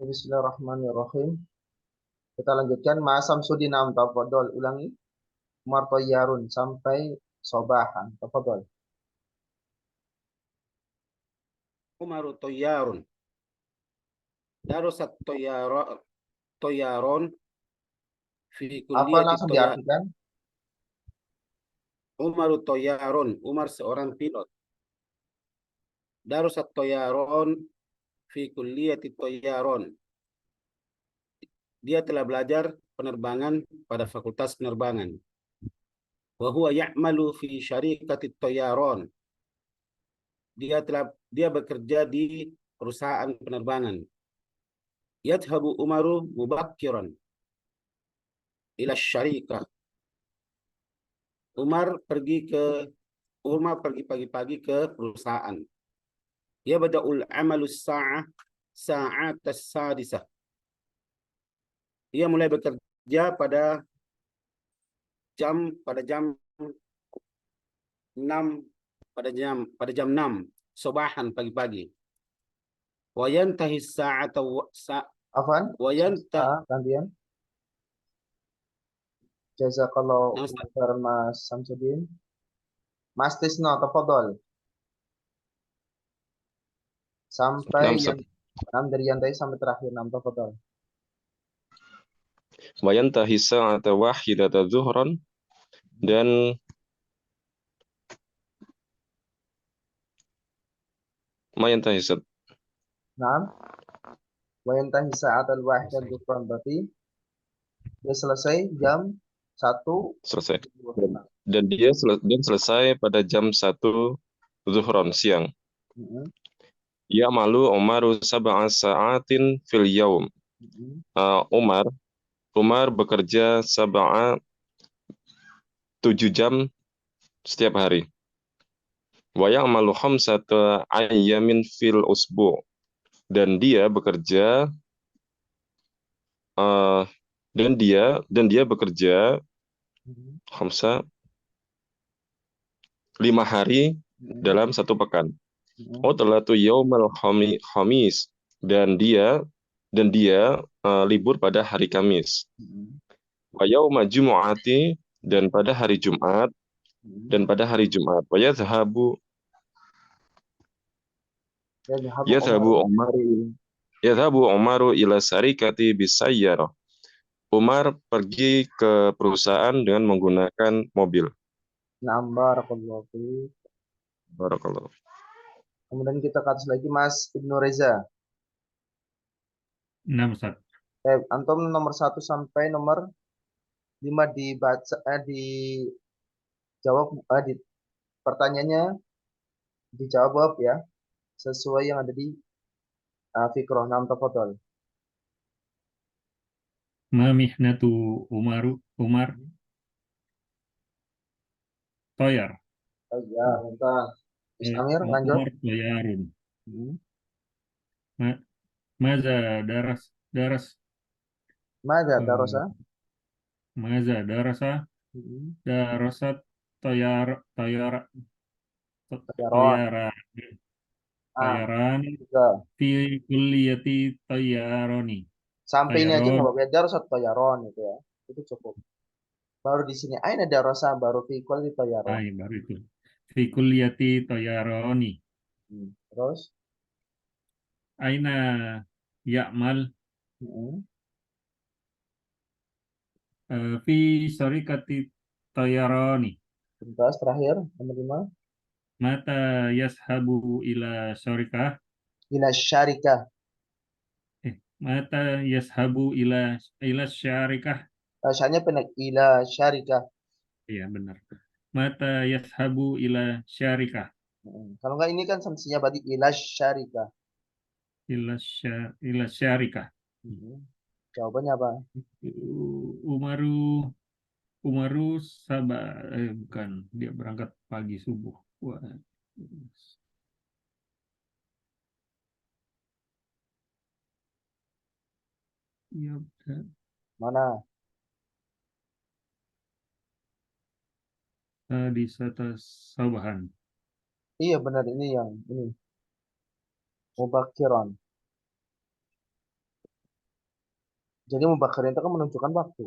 Bismillahirrahmanirrahim. Kita lanjutkan. Mas Samsudin Am, tafadhol. Ulangi. Umar Toyarun sampai sobahan. Tafadhol. Umaru Toyarun. Darusat Toyaron fi Apa kulliyati langsung Toyar. diartikan? Umaru Toyarun. Umar seorang pilot. Darusat Toyaron fi kulliyati Toyaron. Dia telah belajar penerbangan pada fakultas penerbangan. Wa huwa ya'malu fi syarikati Toyaron. Dia bekerja di perusahaan penerbangan. Yadhabu Umaru mubakkiran ila syarikah. Umar pergi pagi-pagi ke perusahaan. Yabda'ul amalu sa'at as-sadisah. Ia mulai bekerja pada jam 6 pada jam 6 sobahan pagi-pagi. Wa yantahi sa'ata Afan? wa yantah Gantian. Jazakallahu khairan Mas Samsudin. Mas Tisno, tafadhol. Sampai yang 6 dari yang tadi sampai terakhir 6, tafadhol. Wayantahi sa'ata wahidata zuhran, dan mayantahi sa'at. Nah, wayantahi sa'atal wahidah dzukran, berarti dia selesai jam 1 selesai. Dan dia selesai pada jam 1 zuhran, siang. Ya malu Umaru sab'a sa'atin fil yaum. Umar bekerja 7 jam setiap hari. Wa ya'malu khamsata ayyamin fil usbu'. Dan dia bekerja khamsa 5 hari dalam 1 pekan. Talatu yaumal khamis, dan dia libur pada hari Kamis. Wa yauma jumu'ati, dan pada hari Jumat, Wa yadhabu Umaru ila sarikati bisayyarah. Umar pergi ke perusahaan dengan menggunakan mobil. Na'am, barakallahu fiik. Barakallahu. Kemudian kita ke atas lagi Mas Ibnu Reza. Nah, Ustaz. Antum nomor 1 sampai nomor 5 dibaca, dijawab, pertanyaannya dijawab ya, sesuai yang ada di fikroh. Nam, tafadhol. Ma mihnatu Umar Toyar. Ya, bentar. Amir, lanjut. Umar Toyarun. Maza daras Maza darosa. Maza darasat Toyaran fi kulliyati Toyaroni. Sampai ini aja nggak apa-apa. Darosat Toyaron itu ya. Itu cukup. Baru di sini aina darosa, baru fi kulli Toyaron. Baru itu. Fi kulliyati Toyaroni. Terus Aina ya'mal fi syarikati Toyaroni. Terus terakhir nomor 5. Mata yashabu ila syarikah. Ila syarikah. Mata yashabu ila syarikah. Syarikahnya pendek, ila syarikah. Iya, benar. Mata yashabu ila syarikah. Kalau enggak ini kan sanksinya berarti ila syarikah. Ila syarikah. Jawabannya apa? Umaru bukan, dia berangkat pagi subuh. Wah. Ya, mana? Di atas sabahan. Iya benar, ini yang ini. Mubakiran. Jadi mubakkiran itu kan menunjukkan waktu.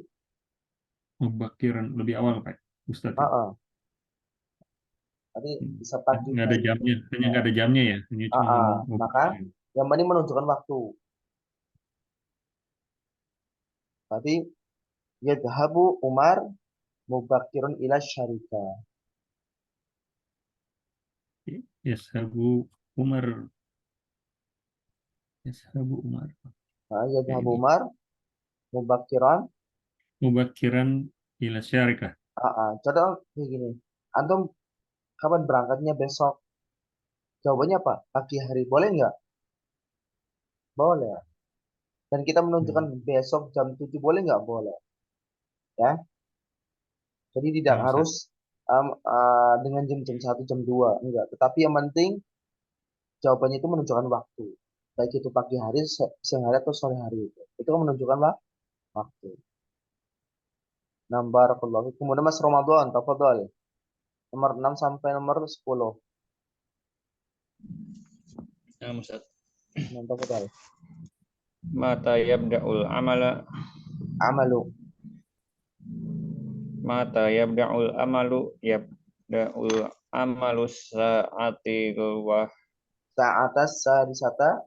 Mubakiran lebih awal Pak Ustadz itu. Tadi bisa pagi Nggak ada hari. jamnya, hanya nggak ada jamnya ya, hanya cuma ngomong Maka mubakiran. yang penting menunjukkan waktu. Berarti yadhabu Umar mubakkirun ila syarika. Yashabu Umar, Yashabu Umar. Yadhabu Ini Umar mubakkiran. mubakiran ila syarikah. Contoh kayak gini. Antum kapan berangkatnya besok? Jawabannya apa? Pagi hari. Boleh nggak? Boleh. Dan kita menunjukkan Ya, besok jam 7 boleh nggak? Boleh. Ya. Jadi tidak ya Ustadz. harus dengan jam 1, jam 2. Enggak. Tetapi yang penting jawabannya itu menunjukkan waktu. Baik itu pagi hari, siang hari, atau sore hari. Itu kan menunjukkan waktu. Nah, barakallahu. Kemudian Mas Ramadan, tafadhol. Nomor 6 sampai nomor 10. Nah, Ustaz. Nah, tafadhol. Mata yabda'ul amala Amalu. mata yabda'ul amalu sa'ati wa Sa'atas sadisata.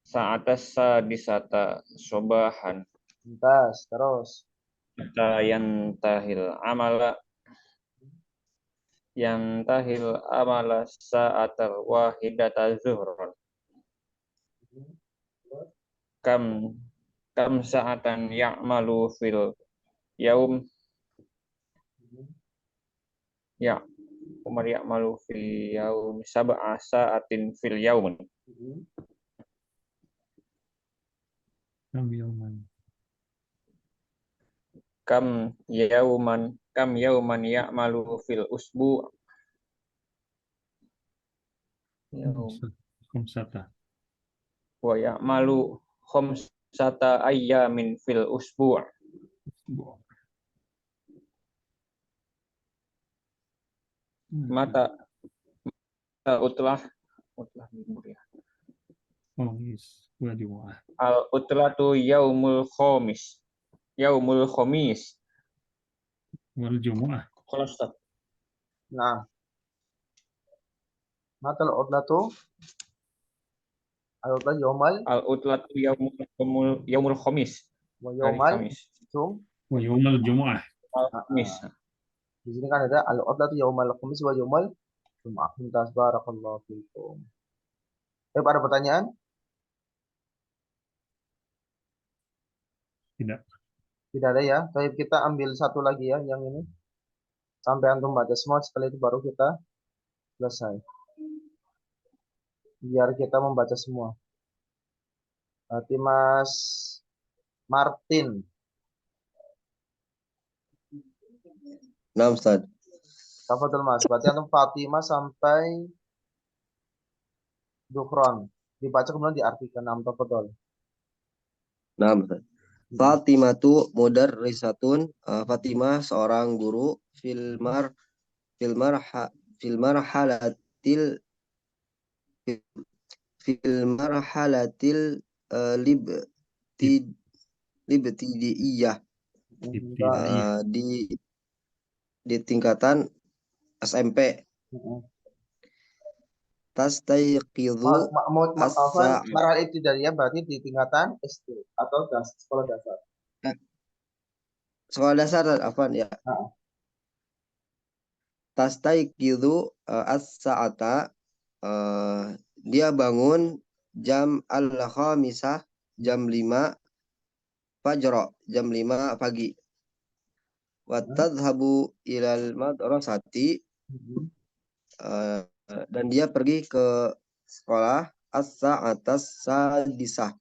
sa'atas sadisata sobahan Entas. Terus. hatta yantahil amala sa'atal wahidata zuhran kam kam sa'atan ya'malu fil yaum ya Umar ya'malu fil yaum sab'a sa'atin fil yaum Kami Yaman. kam yauman ya'malu fil usbu Khamsata. wa ya'malu khamsata ayyamin fil usbu' mata utlah libur ya. Khamis wa Jumat. Al utlatu yaumul khamis Wal Jumu'ah. khalas Ustaz. Nah. Matal udlatu. Al-udlah yomal. Al utlatu yaumul khamis Wa hari yomal. Kamis Jum. Wa Yaumal Jumu'ah. Kamis Di sini kan ada al-udlatu yomal khamis wa yomal Jum'ah. Entas, barakallahu fikum. Ada pertanyaan? Tidak. Tidak ada ya. Baik, kita ambil satu lagi ya, yang ini. Sampai antum baca semua, setelah itu baru kita selesai. Biar kita membaca semua. Berarti Mas Martin. Nah, Ustaz. Tafadhol Mas. Berarti antum Fatimah sampai Zuhron. Dibaca kemudian diartikan. Nam, tafadhol. Nah, Ustaz. Fatimatu mudarrisatun. Fatimah seorang guru filmarhalatil libtidaiyah Ibtidaiyah. di tingkatan SMP. Tastayqidhu Marhal ibtidaiyah berarti di tingkatan SD atau sekolah dasar. sekolah dasar apaan ya? Tastayqidhu as-sa'ata, dia bangun jam al-khamisah, jam 5 fajro, jam 5 pagi. Wa tadhhabu ilal madrasati, dan dia pergi ke sekolah as-sa'atas sadisah,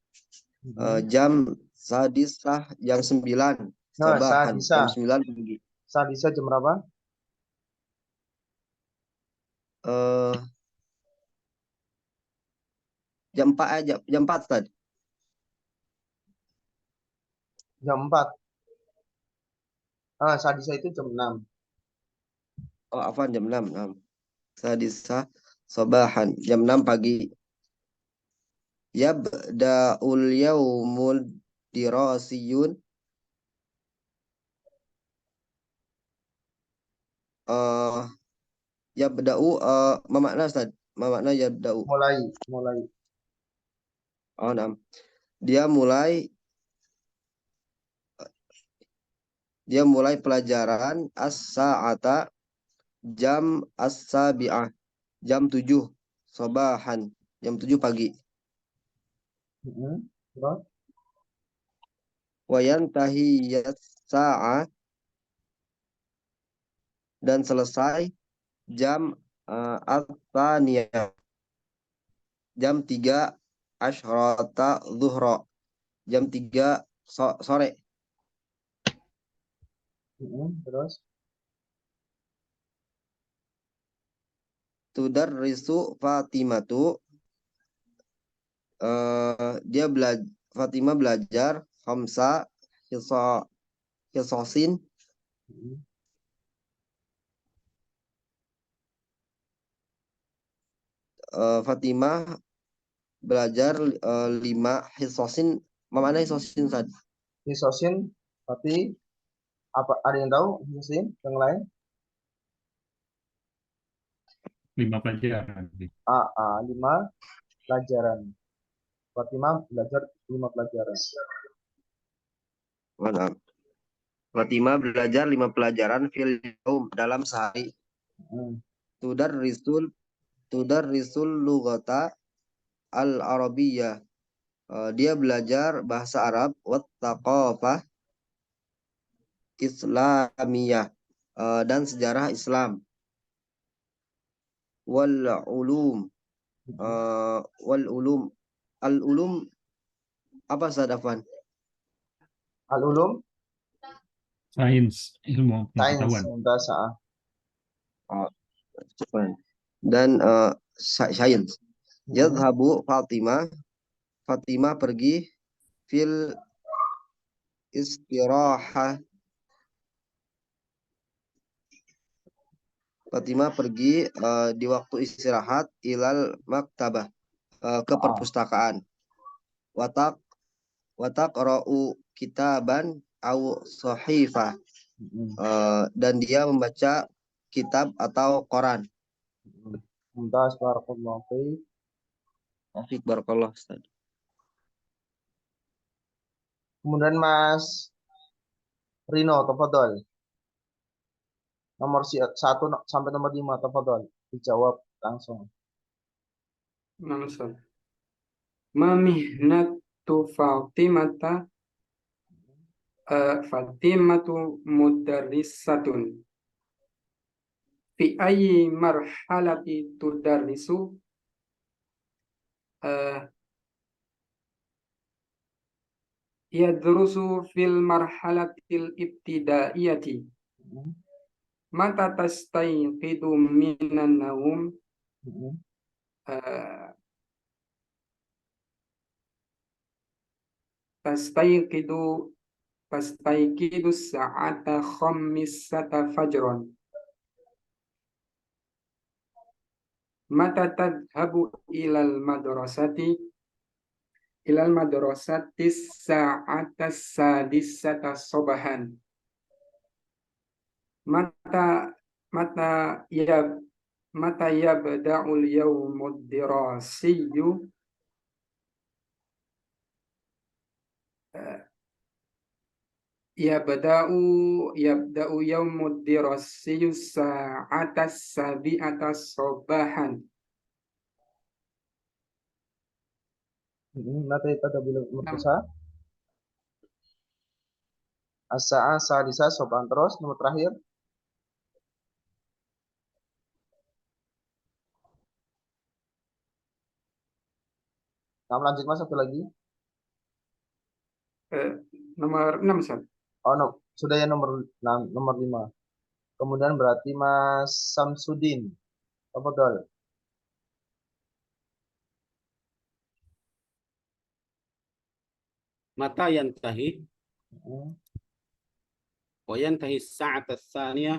jam sadisah, jam 9 sabahan, jam 9 pagi. Sadisah jam berapa? Jam 4 aja, jam 4 tadi. Jam 4. Sadisah itu jam 6. Oh, afwan, jam 6. Sadisah sabahan, jam 6 pagi. Yabda'ul dirasiyun yabda'u ma makna Ustaz? Ma makna yabda'u? mulai. Oh, nah. Dia mulai pelajaran as-sa'ata jam as-sabi'ah, jam 7 sobahan, jam 7 pagi. Terus Wayantahi yas-sa'ah, dan selesai jam as-saniyah, jam 3 asyrata zuhra, jam 3 sore. terus Tudarrisu Fatimatu, Fatimah belajar khamsa hisosin, Fatimah belajar 5 hisosin. Mana hisosin Ustaz? hisosin, tapi apa ada yang tahu hisosin yang lain? 5 pelajaran. 5 pelajaran. Fatimah belajar 5 pelajaran. Mana? Fatimah belajar 5 pelajaran fil yaum, dalam sehari. Tudarrisul lughata al-arabiyyah, dia belajar bahasa Arab, wat thaqafah islamiyah, dan sejarah Islam, wal ulum al ulum apa Sadafan? Al-ulum, Sains, ilmu sains, pengetahuan. mundasa. Dan sains. Yadhabu Fatimah pergi fil istirahah, Fatimah pergi di waktu istirahat, ilal maktabah, ke perpustakaan. Watak ra'u kitaban au sahifah, dan dia membaca kitab atau koran. Mumtaz, barakallahu fiik. Asik, barakallah Ustaz. Kemudian Mas Rino, tafadhol. Nomor 1 sampai nomor 5, tafadhol. Dijawab langsung. Nah, Ustaz. Ma mihnatu Fatimatu mudarrisatun. Fi ayyi marhalati tudarrisu? Yadrusu fil marhalatil ibtidaiyati. Mata tastayqidu minan naum? Tastayqidu sa'ata khamisata fajron. Mata tadhabu ilal madrasati sa'ata sadisata sobahan. Mata yabda'ul yawmud dirasiyyu yabda'u yawmud dirasiyyu sa'ata sabi'ata sobahan. Mata tadabbur murtasa. As-sa'a sadisa sopan, terus nomor terakhir. Nah, lanjut Mas, satu lagi. Nomor 6, Ustaz. Oh, no. Sudah ya nomor 5. Kemudian berarti Mas Samsudin. Tafadhol. Mata yantahi wa yantahi as-sa'ata ats-tsaniyah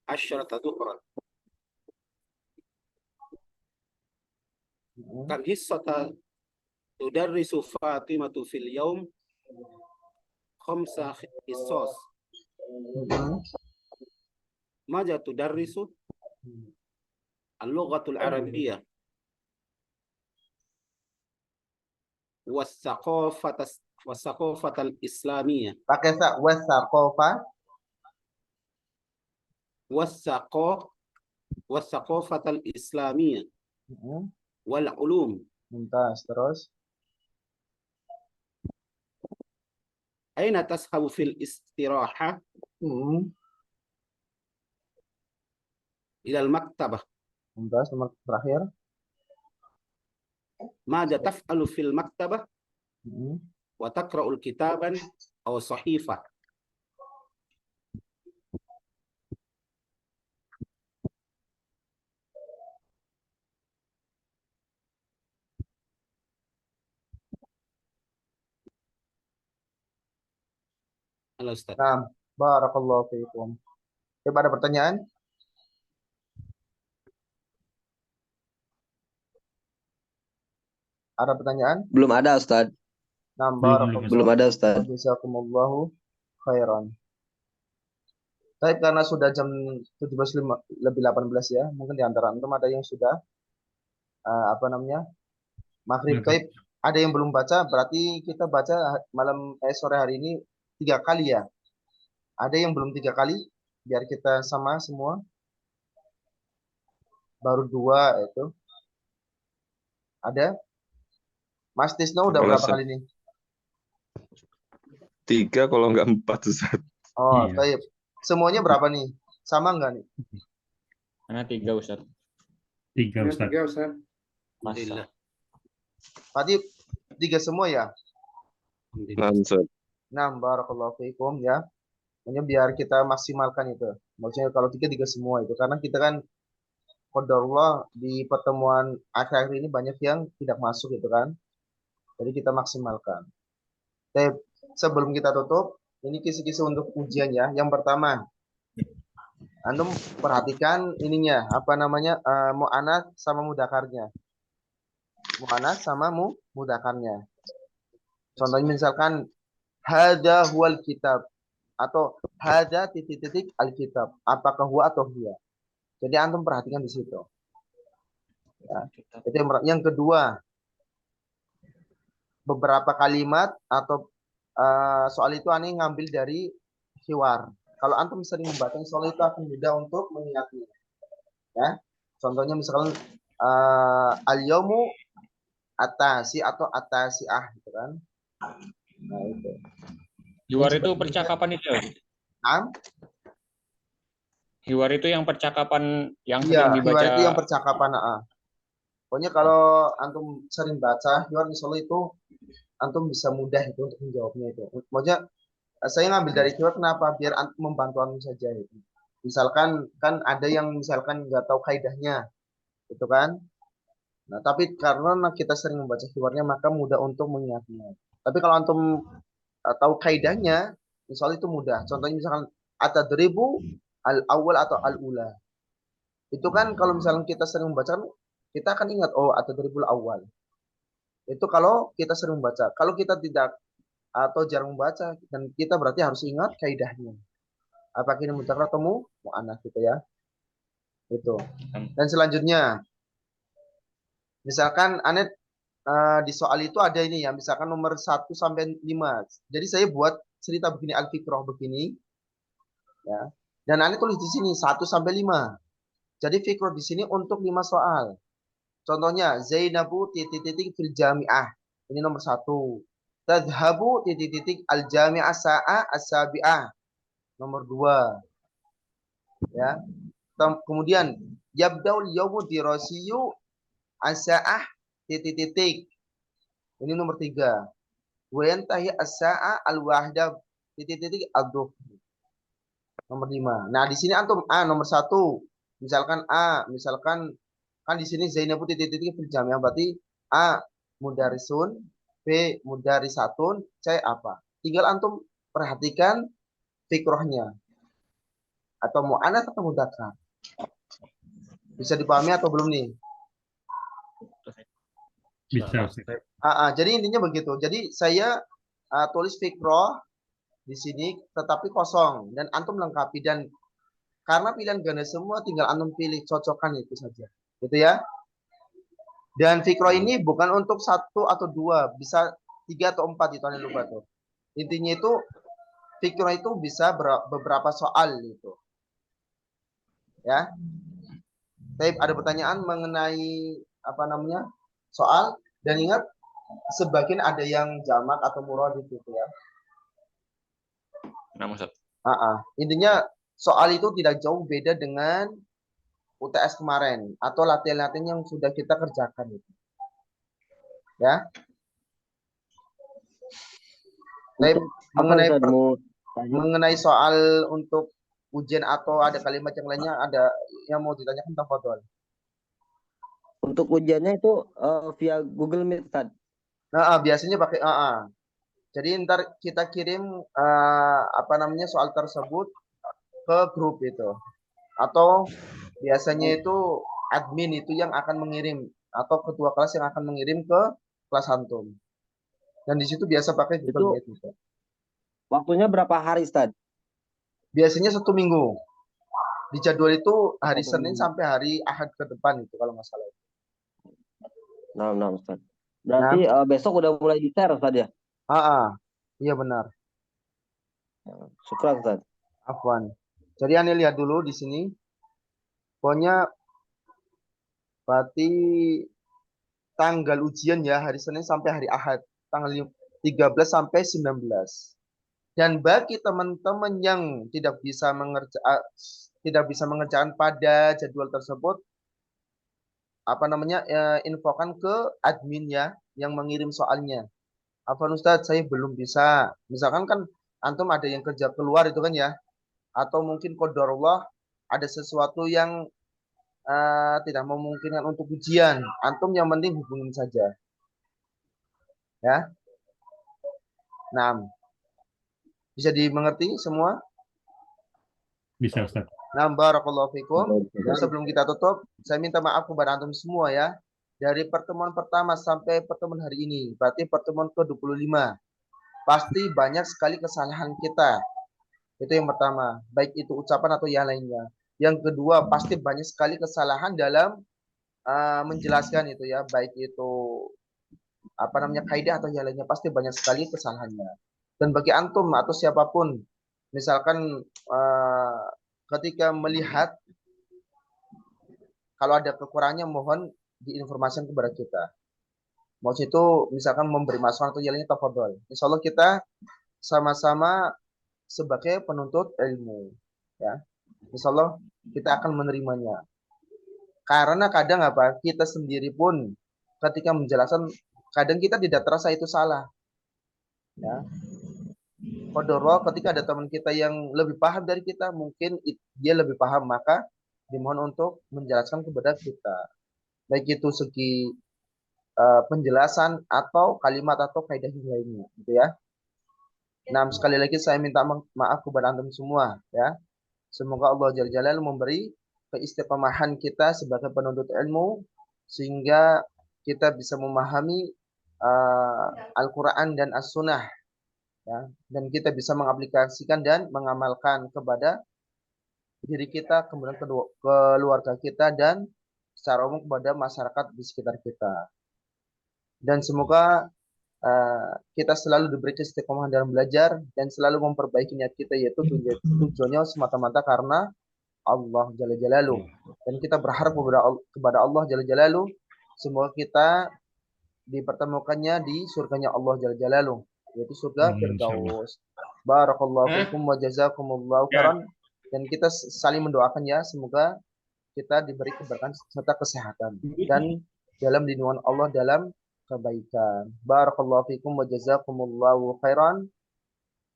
asyrata dhuhran. Kam hissata tudarrisu Fatimatu fil yaum? khamsa qisas. Maja tudarrisu al-lughatul arabiyyah was-saqafatal islamiyah. Pakai wasaqofa. Was-saqafatal islamiyah wal ulum. Mumtaz. Terus Aina tashabu fil istirahah ila al-maktabah. Mumtaz. Nomor terakhir. Maja taf'alu fil maktabah wa taqra'ul kitaban aw sahifah. Halo Ustaz. Nah, barakallahu fiikum. Coba ada pertanyaan? Ada pertanyaan? Belum ada, Ustaz. Nah, Belum, Belum ada, Ustaz. Jazakumullahu khairan. Baik, karena sudah jam 17:18 ya, mungkin di antara antum ada yang sudah maghrib. Baik, ada yang belum baca, berarti kita baca sore hari ini 3 kali ya. Ada yang belum 3 kali, biar kita sama semua. Baru 2 itu. Ada? Mas Tisno udah Kalau berapa kali nih? 3 kalau nggak 4, Ustaz. Oh, Iya. baik. Semuanya berapa nih? Sama nggak nih? Karena 3 Ustaz. 3 Ada Ustaz. 3 Ustaz. Alhamdulillah. Tadi 3 semua ya? Nah, Ustaz. Nah, barakallahu fiikum ya. Hanya biar kita maksimalkan itu. Maksudnya kalau 3 semua itu. Karena kita kan qadarullah di pertemuan akhir-akhir ini banyak yang tidak masuk gitu kan. Jadi kita maksimalkan. Tapi sebelum kita tutup, ini kisi-kisi untuk ujian ya. Yang pertama, antum perhatikan ininya, mu'anats sama mudzakarnya. Mu'anats sama mudzakarnya. Contohnya misalkan hadza huwal kitab atau hadza titik-titik alkitab. Apakah huwa atau hiya? Jadi antum perhatikan di situ. Ya. Itu yang kedua, beberapa kalimat atau soal itu aneh ngambil dari hiwar. Kalau antum sering membaca soal itu akan mudah untuk mengingatnya. Ya. Contohnya misalkan al-yaumu atasi atau atasiah gitu kan. Nah, itu. Hiwar itu percakapan itu. Nah, Hiwar itu yang percakapan yang iya, sering dibaca. hiwar itu yang percakapan. Pokoknya kalau antum sering baca hiwar, insya Allah itu antum bisa mudah itu untuk menjawabnya itu. Maksudnya saya ngambil dari hiwar kenapa? Biar antum membantu antum saja itu. Misalkan kan ada yang misalkan nggak tahu kaidahnya, itu kan. Nah, tapi karena kita sering membaca hiwarnya maka mudah untuk mengingatnya. Tapi kalau antum tahu kaidahnya, insya Allah itu mudah. Contohnya misalkan atadribu al-awwal atau al-ula. Itu kan kalau misalkan kita sering membaca, kita akan ingat, oh atadribul awal. Itu kalau kita sering membaca. Kalau kita tidak atau jarang membaca, dan kita berarti harus ingat kaidahnya. Apakah ini mudzakkar atau mu'annats gitu ya. Itu. Dan selanjutnya, misalkan Anet di soal itu ada ini ya, misalkan nomor 1 sampai 5. Jadi saya buat cerita begini, al-fikrah begini. Ya. Dan Anet tulis di sini 1 sampai 5. Jadi fikrah di sini untuk 5 soal. Contohnya Zainabu titik-titik fil jami'ah. Ini nomor 1. Tadhabu titik-titik al jami'ah sa'a as-sabi'ah. Nomor 2. Ya. Kemudian yabdaul yawmu dirasiyu as-sa'ah titik-titik. Ini nomor 3. Wa yantahi as-sa'a al-wahida titik-titik ad-dhuhr. Nomor 5. Nah, di sini antum nomor 1. Misalkan misalkan kan di sini Zainabu titik-titik fil jami'ah, berarti A mudarisun, B mudarisatun, C apa? Tinggal antum perhatikan fikrohnya. Atau mu'annats atau mudzakkar. Bisa dipahami atau belum nih? Bisa Ustaz. Jadi intinya begitu. Jadi saya tulis fikroh di sini tetapi kosong dan antum lengkapi, dan karena pilihan ganda semua tinggal antum pilih cocokkan itu saja. Gitu ya. Dan fikro ini bukan untuk 1 atau 2, bisa 3 atau 4 itu aneh lupa tuh. Intinya itu fikro itu bisa beberapa soal gitu. Ya. Tapi ada pertanyaan mengenai apa namanya? Soal, dan ingat sebagian ada yang jamak atau murad gitu ya. Nah, Ustaz. Intinya soal itu tidak jauh beda dengan UTS kemarin atau latihan-latihan yang sudah kita kerjakan itu. Ya. Tapi mengenai soal untuk ujian atau ada kalimat yang lainnya, ada yang mau ditanyakan, tafadhol. Untuk ujiannya itu via Google Meet, Ustaz. Nah, biasanya pakai Jadi ntar kita kirim apa namanya soal tersebut ke grup itu. Atau biasanya itu admin itu yang akan mengirim, atau ketua kelas yang akan mengirim ke kelas antum. Dan di situ biasa pakai Google Meet itu. Waktunya berapa hari, Ustaz? Biasanya 1 minggu. Di jadwal itu hari Senin sampai hari Ahad ke depan itu kalau nggak salah. Nah, Ustaz. Berarti besok udah mulai di-share, Ustaz ya? Iya benar. Syukran, Ustaz. Afwan. Jadi Anda lihat dulu di sini. Pokoknya berarti tanggal ujian ya hari Senin sampai hari Ahad, tanggal 13 sampai 19. Dan bagi teman-teman yang tidak bisa mengerjakan pada jadwal tersebut, apa namanya, infokan ke admin ya yang mengirim soalnya. Afwan Ustadz, saya belum bisa. Misalkan kan antum ada yang kerja keluar itu kan ya, atau mungkin qadarullah ada sesuatu yang tidak memungkinkan untuk ujian, antum yang penting hubungin saja. Ya. Nah, bisa dimengerti semua? Bisa, Ustaz. Nah, barakallahu fikum. Dan sebelum kita tutup, saya minta maaf kepada antum semua ya. Dari pertemuan pertama sampai pertemuan hari ini, berarti pertemuan ke-25. Pasti banyak sekali kesalahan kita. Itu yang pertama, baik itu ucapan atau yang lainnya. Yang kedua, pasti banyak sekali kesalahan dalam menjelaskan itu ya, baik itu apa namanya kaidah atau yang lainnya, pasti banyak sekali kesalahannya. Dan bagi antum atau siapapun, misalkan ketika melihat kalau ada kekurangannya, mohon diinformasikan kepada kita. Maksud itu misalkan memberi masukan atau yang lainnya, tafadhol. Insyaallah kita sama-sama sebagai penuntut ilmu, ya. Insyaallah kita akan menerimanya. Karena kadang kita sendiri pun ketika menjelaskan, kadang kita tidak terasa itu salah. Ya. Qadarullah ketika ada teman kita yang lebih paham dari kita, mungkin dia lebih paham, maka dimohon untuk menjelaskan kepada kita. Baik itu segi penjelasan atau kalimat atau kaidah yang lainnya, gitu ya. Nah, sekali lagi saya minta maaf kepada antum semua, ya. Semoga Allah Jalla Jalaluhu memberi keistiqomahan kita sebagai penuntut ilmu sehingga kita bisa memahami Al-Quran dan As-Sunnah, ya, dan kita bisa mengaplikasikan dan mengamalkan kepada diri kita, kemudian keluarga kita, dan secara umum kepada masyarakat di sekitar kita. Dan semoga kita selalu diberi keistiqomahan dalam belajar dan selalu memperbaiki niat kita, yaitu tujuannya semata-mata karena Allah Jalla Jalaluhu. Dan kita berharap kepada Allah Jalla Jalaluhu, semoga kita dipertemukannya di surganya Allah Jalla Jalaluhu, yaitu surga Firdaus. Barakallahu fikum wa jazakumullahu khairan. Dan kita saling mendoakan ya, semoga kita diberi keberkahan serta kesehatan dan dalam lindungan Allah dalam kebaikan. Barakallahu fikum wa jazakumullahu khairan.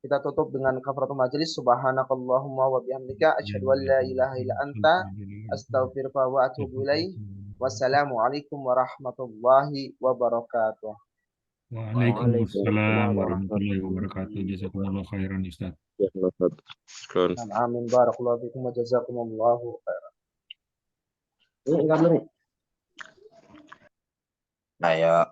Kita tutup dengan kafaratul majelis. Subhanakallahumma wa bihamdika asyhadu an la ilaha illa anta astaghfiruka wa atubu ilaik. Wassalamualaikum warahmatullahi wabarakatuh. Waalaikumsalam warahmatullahi wabarakatuh. Jazakumullah khairan, Ustaz. Amin. Barakallahu fikum wa jazakumullahu khairan. Ini enggak bener. Nah, ya.